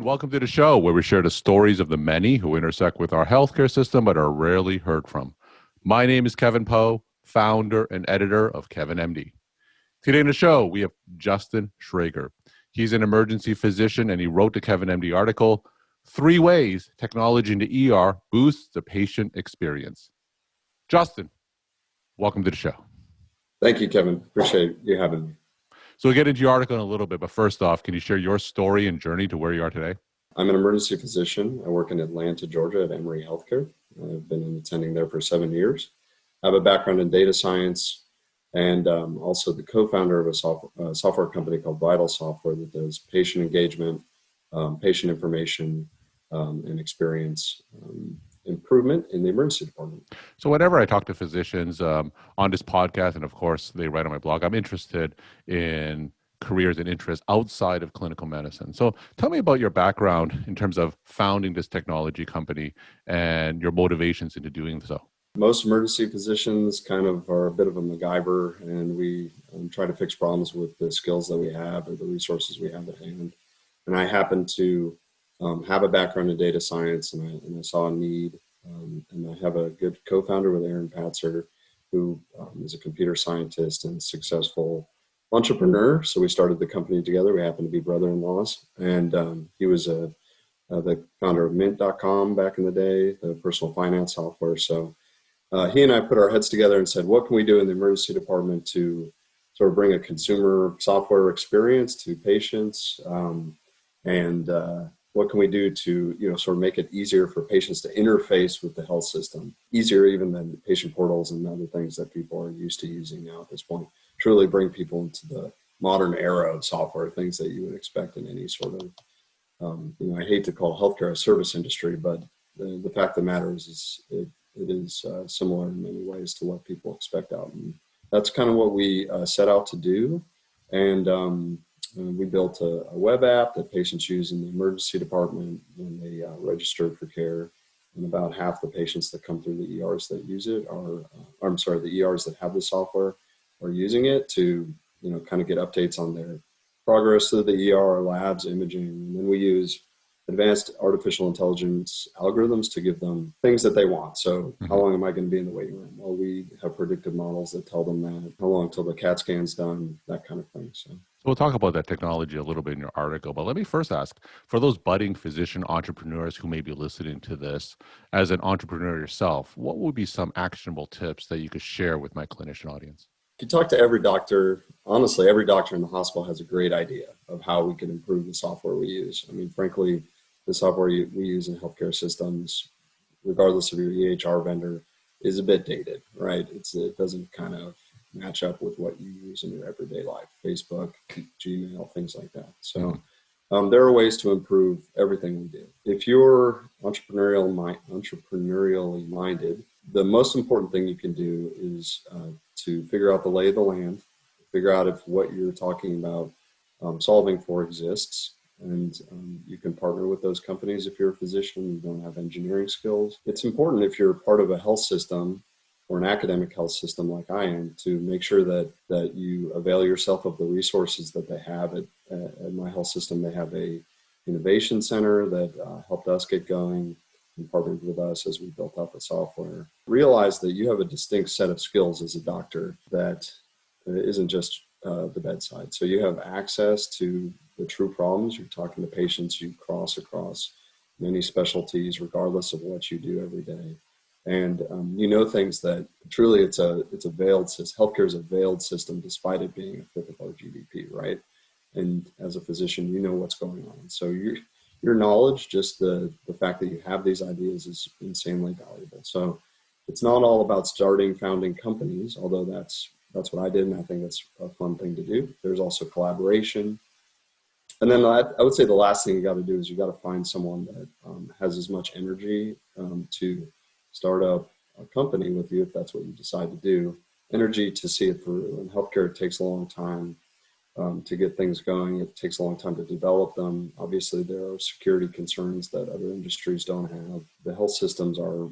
and welcome to the show where we share the stories of the many who intersect with our healthcare system but are rarely heard from. My name is Kevin Poe, founder and editor of Kevin MD. Today in the show, we have Justin Schrager. He's an emergency physician and he wrote the Kevin MD article, 3 Ways Technology in the ER Boosts the Patient Experience. Justin, welcome to the show. Thank you, Kevin. Appreciate you having me. So we'll get into your article in a little bit, but first off, can you share your story and journey to where you are today? I'm an emergency physician. I work in Atlanta, Georgia at Emory Healthcare. I've been attending there for 7 years. I have a background in data science and also the co-founder of a software company called Vital Software that does patient engagement, patient information, and experience improvement in the emergency department. So whenever I talk to physicians on this podcast, and of course they write on my blog, I'm interested in careers and interests outside of clinical medicine. So tell me about your background in terms of founding this technology company and your motivations into doing so. Most emergency physicians kind of are a bit of a MacGyver, and we try to fix problems with the skills that we have or the resources we have at hand. And I happen to have a background in data science, and I saw a need, and I have a good co-founder with Aaron Patzer, who is a computer scientist and successful entrepreneur. So we started the company together. We happen to be brother-in-laws, and he was the founder of Mint.com back in the day, the personal finance software. So he and I put our heads together and said, what can we do in the emergency department to sort of bring a consumer software experience to patients, and what can we do to, sort of make it easier for patients to interface with the health system, easier even than patient portals and other things that people are used to using now at this point, truly bring people into the modern era of software, things that you would expect in any sort of, I hate to call healthcare a service industry, but the fact of the matter is it is similar in many ways to what people expect out. And that's kind of what we set out to do. And we built a web app that patients use in the emergency department when they register for care. And about half the patients that come through the ERs that use it the ERs that have the software are using it to, kind of get updates on their progress through the ER, labs, imaging. And then we use advanced artificial intelligence algorithms to give them things that they want. So how long am I going to be in the waiting room? Well, we have predictive models that tell them that, how long till the CAT scan's done, that kind of thing. So we'll talk about that technology a little bit in your article, but let me first ask, for those budding physician entrepreneurs who may be listening to this, as an entrepreneur yourself, what would be some actionable tips that you could share with my clinician audience? If you talk to every doctor, honestly, every doctor in the hospital has a great idea of how we can improve the software we use. I mean, frankly, the software we use in healthcare systems, regardless of your EHR vendor, is a bit dated, right? It doesn't kind of match up with what you use in your everyday life, Facebook, Gmail, things like that. So there are ways to improve everything we do. If you're entrepreneurially minded, the most important thing you can do is to figure out the lay of the land, figure out if what you're talking about solving for exists. And you can partner with those companies if you're a physician and you don't have engineering skills. It's important if you're part of a health system or an academic health system like I am to make sure that you avail yourself of the resources that they have. At my health system, they have a innovation center that helped us get going and partnered with us as we built out the software. Realize that you have a distinct set of skills as a doctor that isn't just the bedside. So you have access to the true problems. You're talking to patients, you cross across many specialties, regardless of what you do every day. And things that truly it's a veiled system. Healthcare is a veiled system, despite it being a fifth of our GDP, right? And as a physician, you know what's going on. So your knowledge, just the fact that you have these ideas is insanely valuable. So it's not all about founding companies, although that's what I did, and I think that's a fun thing to do. There's also collaboration. And then I would say the last thing you got to do is you got to find someone that has as much energy to start up a company with you, if that's what you decide to do. Energy to see it through. In healthcare, it takes a long time to get things going. It takes a long time to develop them. Obviously, there are security concerns that other industries don't have. The health systems are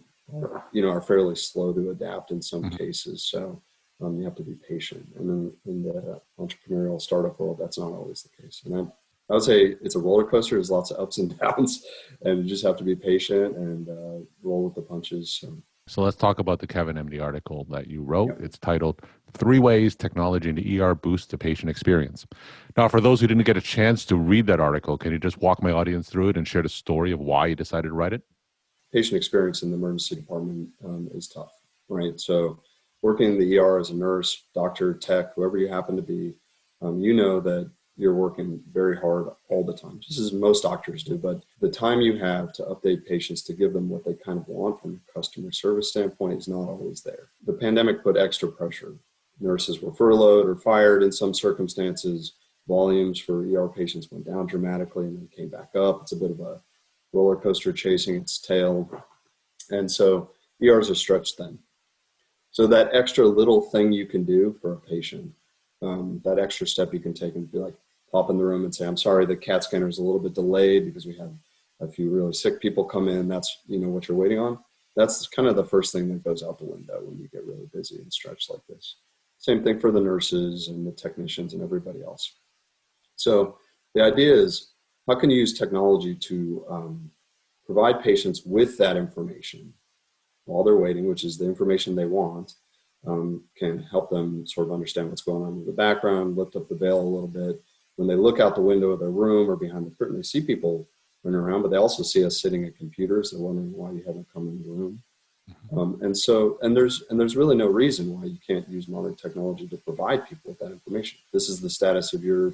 fairly slow to adapt in some cases. So you have to be patient. And then in the entrepreneurial startup world, that's not always the case. And I would say it's a roller coaster. There's lots of ups and downs, and you just have to be patient and roll with the punches. So let's talk about the Kevin MD article that you wrote. Yep. It's titled Three Ways Technology in the ER Boosts the Patient Experience. Now, for those who didn't get a chance to read that article, can you just walk my audience through it and share the story of why you decided to write it? Patient experience in the emergency department is tough, right? So working in the ER as a nurse, doctor, tech, whoever you happen to be, you know that you're working very hard all the time, just as most doctors do. But the time you have to update patients to give them what they kind of want from a customer service standpoint is not always there. The pandemic put extra pressure. Nurses were furloughed or fired in some circumstances. Volumes for ER patients went down dramatically and then came back up. It's a bit of a roller coaster chasing its tail. And so ERs are stretched thin. So that extra little thing you can do for a patient, that extra step you can take and be like, pop in the room and say, I'm sorry, the CAT scanner is a little bit delayed because we had a few really sick people come in. That's, what you're waiting on. That's kind of the first thing that goes out the window when you get really busy and stretched like this. Same thing for the nurses and the technicians and everybody else. So the idea is, how can you use technology to provide patients with that information while they're waiting, which is the information they want, can help them sort of understand what's going on in the background, lift up the veil a little bit. When they look out the window of their room or behind the curtain, they see people running around, but they also see us sitting at computers. They're wondering why you haven't come in the room. And there's really no reason why you can't use modern technology to provide people with that information. This is the status of your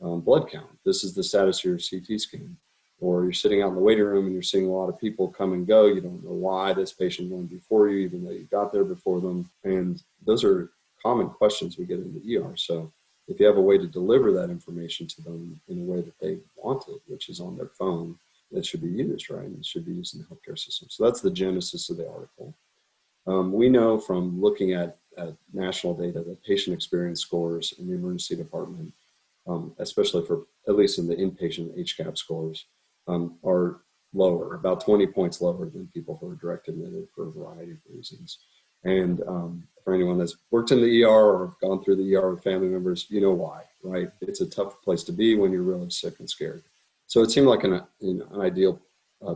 blood count. This is the status of your CT scan. Or you're sitting out in the waiting room and you're seeing a lot of people come and go. You don't know why this patient went before you, even though you got there before them. And those are common questions we get in the ER. So if you have a way to deliver that information to them in a way that they want it, which is on their phone, that should be used, right? It should be used in the healthcare system. So that's the genesis of the article. We know from looking at national data that patient experience scores in the emergency department, especially for at least in the inpatient HCAHPS scores, are lower, about 20 points lower than people who are direct admitted for a variety of reasons. And for anyone that's worked in the ER or gone through the ER with family members, you know why, right? It's a tough place to be when you're really sick and scared. So it seemed like an ideal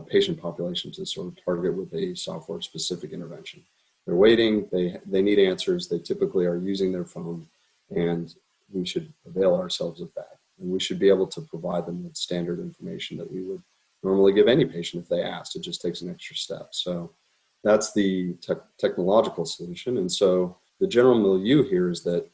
patient population to sort of target with a software-specific intervention. They're waiting, they need answers, they typically are using their phone, and we should avail ourselves of that. And we should be able to provide them with standard information that we would normally give any patient if they asked. It just takes an extra step. So that's the technological solution. And so the general milieu here is that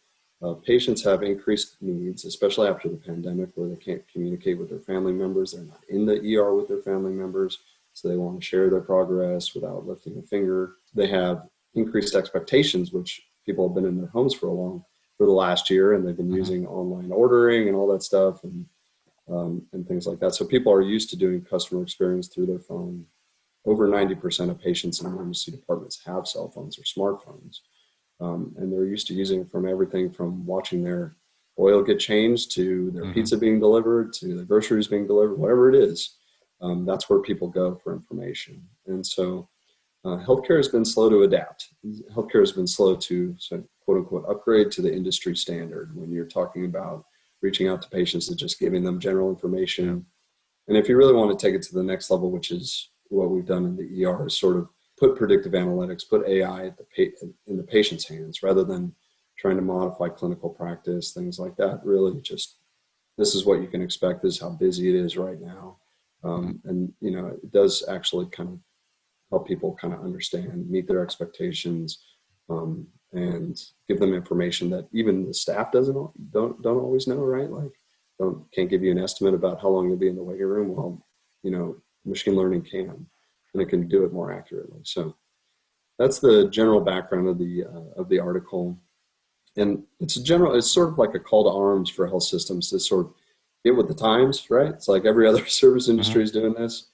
patients have increased needs, especially after the pandemic, where they can't communicate with their family members. They're not in the ER with their family members, so they want to share their progress without lifting a finger. They have increased expectations, which people have been in their homes for the last year, and they've been using online ordering and all that stuff and things like that. So people are used to doing customer experience through their phone. Over 90% of patients in emergency departments have cell phones or smartphones. And they're used to using it from everything from watching their oil get changed to their pizza being delivered to the groceries being delivered, whatever it is. That's where people go for information. And so healthcare has been slow to adapt. Healthcare has been slow to, quote unquote, upgrade to the industry standard when you're talking about reaching out to patients and just giving them general information. And if you really want to take it to the next level, which is what we've done in the ER, is sort of put predictive analytics, put AI in the patient's hands rather than trying to modify clinical practice, things like that. Really just, this is what you can expect. This is how busy it is right now. And, it does actually kind of help people kind of understand, meet their expectations, and give them information that even the staff don't always know, right? Like, can't give you an estimate about how long you'll be in the waiting room. Well, machine learning can, and it can do it more accurately. So that's the general background of the article. And it's sort of like a call to arms for health systems to sort of get with the times, right? It's like every other service industry is doing this.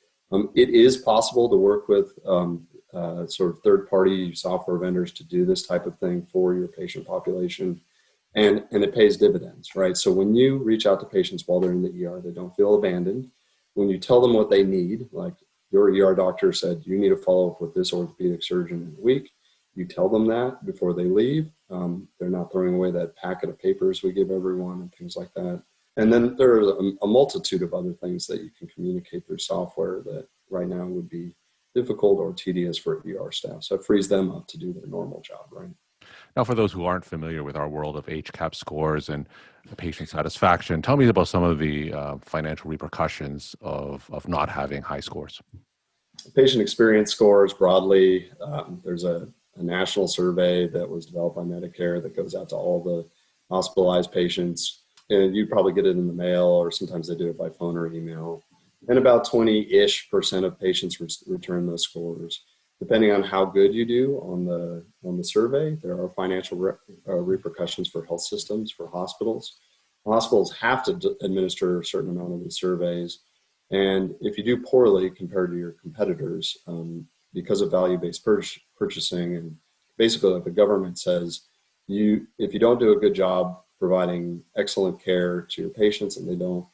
It is possible to work with sort of third-party software vendors to do this type of thing for your patient population, and it pays dividends, right? So when you reach out to patients while they're in the ER, they don't feel abandoned. When you tell them what they need, like your ER doctor said, you need to follow up with this orthopedic surgeon in a week, you tell them that before they leave. They're not throwing away that packet of papers we give everyone and things like that. And then there are a multitude of other things that you can communicate through software that right now would be difficult or tedious for ER staff. So it frees them up to do their normal job, right? Now, for those who aren't familiar with our world of HCAHPS scores and patient satisfaction, tell me about some of the financial repercussions of not having high scores. Patient experience scores broadly, there's a national survey that was developed by Medicare that goes out to all the hospitalized patients. And you probably get it in the mail, or sometimes they do it by phone or email. And about 20-ish% of patients return those scores. Depending on how good you do on the survey, there are financial repercussions for health systems, for hospitals. Hospitals have to administer a certain amount of these surveys. And if you do poorly compared to your competitors, because of value-based purchasing, and basically like the government says, if you don't do a good job providing excellent care to your patients, and they don't,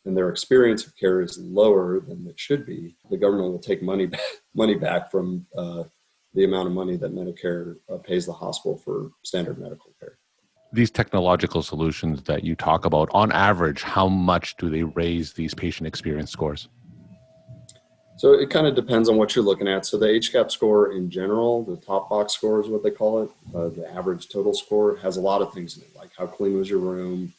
and their experience of care is lower than it should be, the government will take money back from the amount of money that Medicare pays the hospital for standard medical care. These technological solutions that you talk about, on average, how much do they raise these patient experience scores? So it kind of depends on what you're looking at. So the HCAHPS score in general, the top box score is what they call it. The average total score has a lot of things in it, like how clean was your room?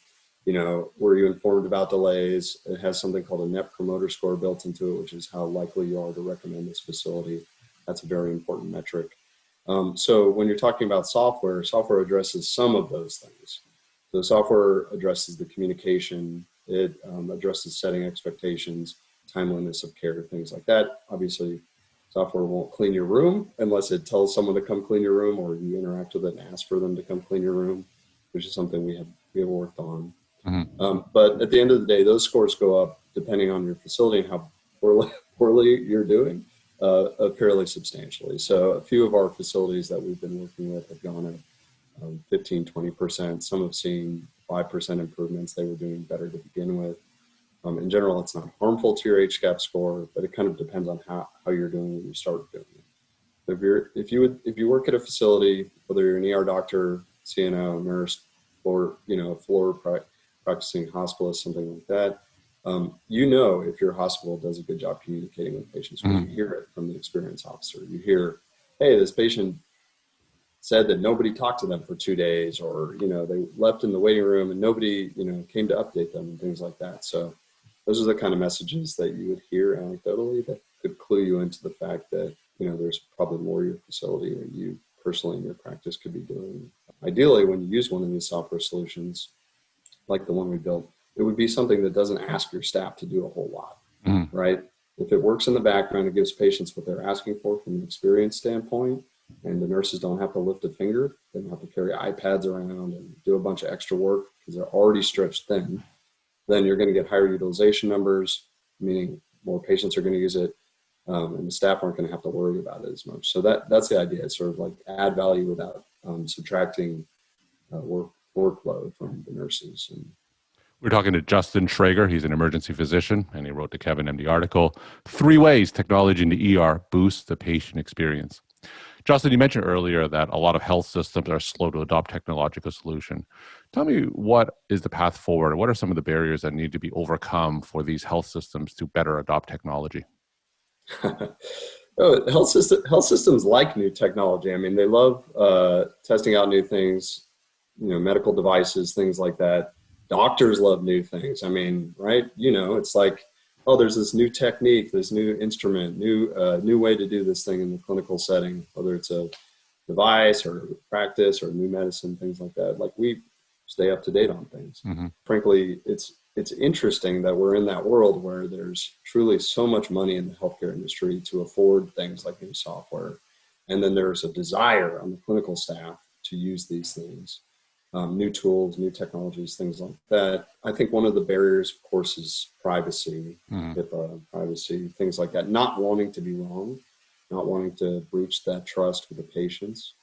Were you informed about delays? It has something called a net promoter score built into it, which is how likely you are to recommend this facility. That's a very important metric. So when you're talking about software addresses some of those things. So software addresses the communication. It addresses setting expectations, timeliness of care, things like that. Obviously, software won't clean your room unless it tells someone to come clean your room, or you interact with it and ask for them to come clean your room, which is something we have worked on. Mm-hmm. But at the end of the day, those scores go up depending on your facility and how poorly you're doing, fairly substantially. So a few of our facilities that we've been working with have gone up 15, 20%. Some have seen 5% improvements. They were doing better to begin with. In general, it's not harmful to your HCAHPS score, but it kind of depends on how you're doing when you start doing it. If you work at a facility, whether you're an ER doctor, CNO, nurse, or floor practicing hospitalist, something like that, if your hospital does a good job communicating with patients, when you hear it from the experience officer. You hear, hey, this patient said that nobody talked to them for 2 days, or they left in the waiting room and nobody came to update them, and things like that. So those are the kind of messages that you would hear anecdotally that could clue you into the fact that there's probably more your facility or you personally in your practice could be doing. Ideally, when you use one of these software solutions, like the one we built, it would be something that doesn't ask your staff to do a whole lot, right? If it works in the background, it gives patients what they're asking for from an experience standpoint, and the nurses don't have to lift a finger. They don't have to carry iPads around and do a bunch of extra work because they're already stretched thin. Then you're going to get higher utilization numbers, meaning more patients are going to use it, and the staff aren't going to have to worry about it as much. So that's the idea. It's sort of like add value without subtracting workload from the nurses. And we're talking to Justin Schrager. He's an emergency physician, and he wrote the Kevin MD article, 3 Ways Technology in the ER Boosts the Patient Experience. Justin, you mentioned earlier that a lot of health systems are slow to adopt technological solution. Tell me, what is the path forward? What are some of the barriers that need to be overcome for these health systems to better adopt technology? Health systems like new technology. I mean, they love testing out new things, medical devices, things like that. Doctors love new things. I mean, right? It's like, oh, there's this new technique, this new instrument, new way to do this thing in the clinical setting, whether it's a device or practice or new medicine, things like that. Like, we stay up to date on things. Mm-hmm. Frankly, it's interesting that we're in that world where there's truly so much money in the healthcare industry to afford things like new software. And then there's a desire on the clinical staff to use these things. New tools, new technologies, things like that. I think one of the barriers, of course, is privacy, HIPAA, privacy, things like that. Not wanting to be wrong, not wanting to breach that trust with the patients.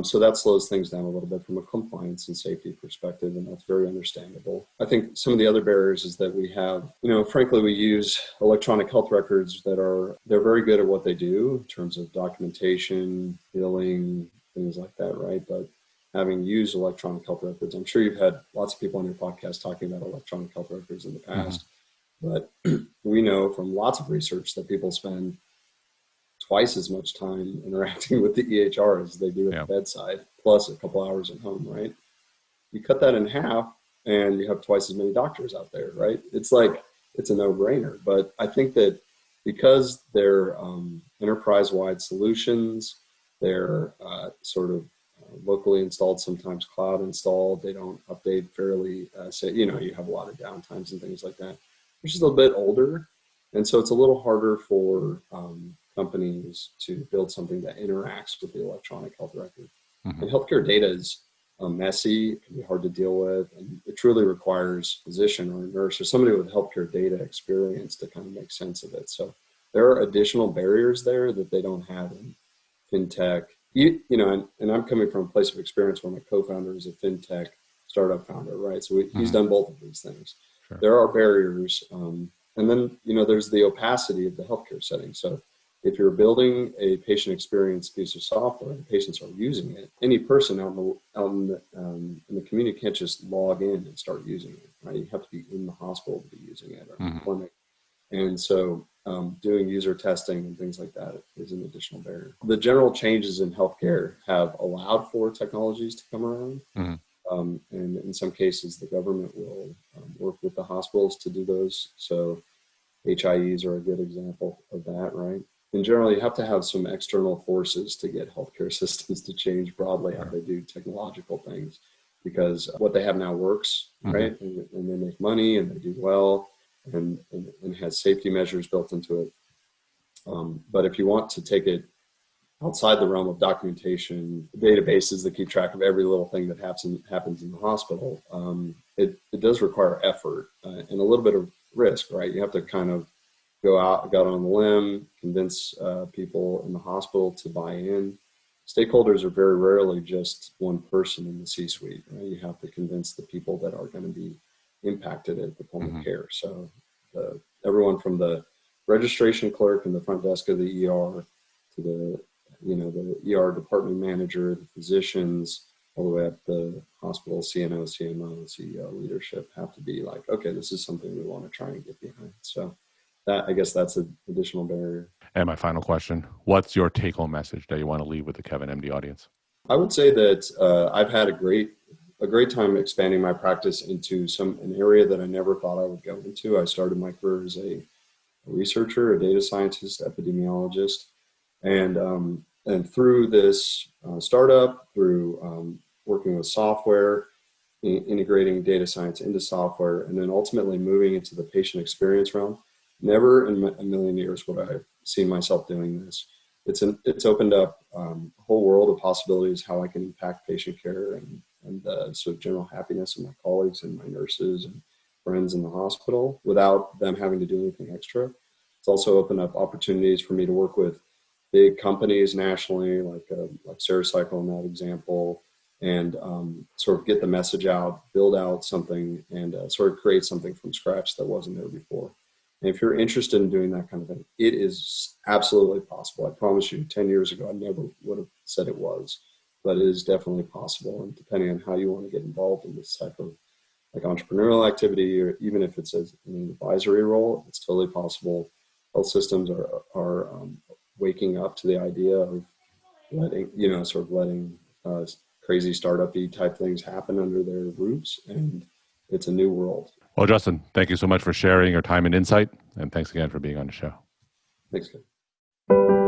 So that slows things down a little bit from a compliance and safety perspective, and that's very understandable. I think some of the other barriers is that we have, frankly, we use electronic health records they're very good at what they do in terms of documentation, billing, things like that, right? But having used electronic health records. I'm sure you've had lots of people on your podcast talking about electronic health records in the past, but we know from lots of research that people spend twice as much time interacting with the EHR as they do at the bedside, plus a couple hours at home, right? You cut that in half and you have twice as many doctors out there, right? It's like, it's a no-brainer. But I think that because they're enterprise-wide solutions, they're sort of locally installed, sometimes cloud installed, they don't update fairly, you have a lot of downtimes and things like that. They're just a little bit older. And so it's a little harder for companies to build something that interacts with the electronic health record. And healthcare data is messy, it can be hard to deal with, and it truly requires a physician or a nurse or somebody with healthcare data experience to kind of make sense of it. So there are additional barriers there that they don't have in fintech. And I'm coming from a place of experience where my co-founder is a fintech startup founder, right? So he's done both of these things. Sure. There are barriers. And then, there's the opacity of the healthcare setting. So if you're building a patient experience piece of software and patients are using it, any person out in the community can't just log in and start using it, right? You have to be in the hospital to be using it or in the clinic. And so doing user testing and things like that is an additional barrier. The general changes in healthcare have allowed for technologies to come around. And in some cases, the government will work with the hospitals to do those. So HIEs are a good example of that, right? In general, you have to have some external forces to get healthcare systems to change broadly how they do technological things, because what they have now works, right? And they make money and they do well and has safety measures built into it. But if you want to take it outside the realm of documentation, databases that keep track of every little thing that happens in the hospital, it does require effort and a little bit of risk, right? You have to kind of go out on the limb, convince people in the hospital to buy in. Stakeholders are very rarely just one person in the C-suite, right? You have to convince the people that are going to be impacted at the point of care. So everyone from the registration clerk in the front desk of the ER to the ER department manager, the physicians, all the way up the hospital CNO, CMO, CEO leadership have to be like, okay, this is something we want to try and get behind. So I guess that's an additional barrier. And my final question, what's your take-home message that you want to leave with the Kevin MD audience? I would say that I've had a great time expanding my practice into an area that I never thought I would go into. I started my career as a researcher, a data scientist, epidemiologist, and through this startup, through working with software, integrating data science into software, and then ultimately moving into the patient experience realm, never in a million years would I have seen myself doing this. It's opened up a whole world of possibilities how I can impact patient care and sort of general happiness of my colleagues and my nurses and friends in the hospital without them having to do anything extra. It's also opened up opportunities for me to work with big companies nationally, like Stericycle in that example, and sort of get the message out, build out something, and sort of create something from scratch that wasn't there before. And if you're interested in doing that kind of thing, it is absolutely possible. I promise you, 10 years ago, I never would have said it was, but it is definitely possible. And depending on how you want to get involved in this type of like entrepreneurial activity, or even if it's in an advisory role, it's totally possible. Health systems are waking up to the idea of letting crazy startup-y type things happen under their roofs, and it's a new world. Well, Justin, thank you so much for sharing your time and insight, and thanks again for being on the show. Thanks, Ken.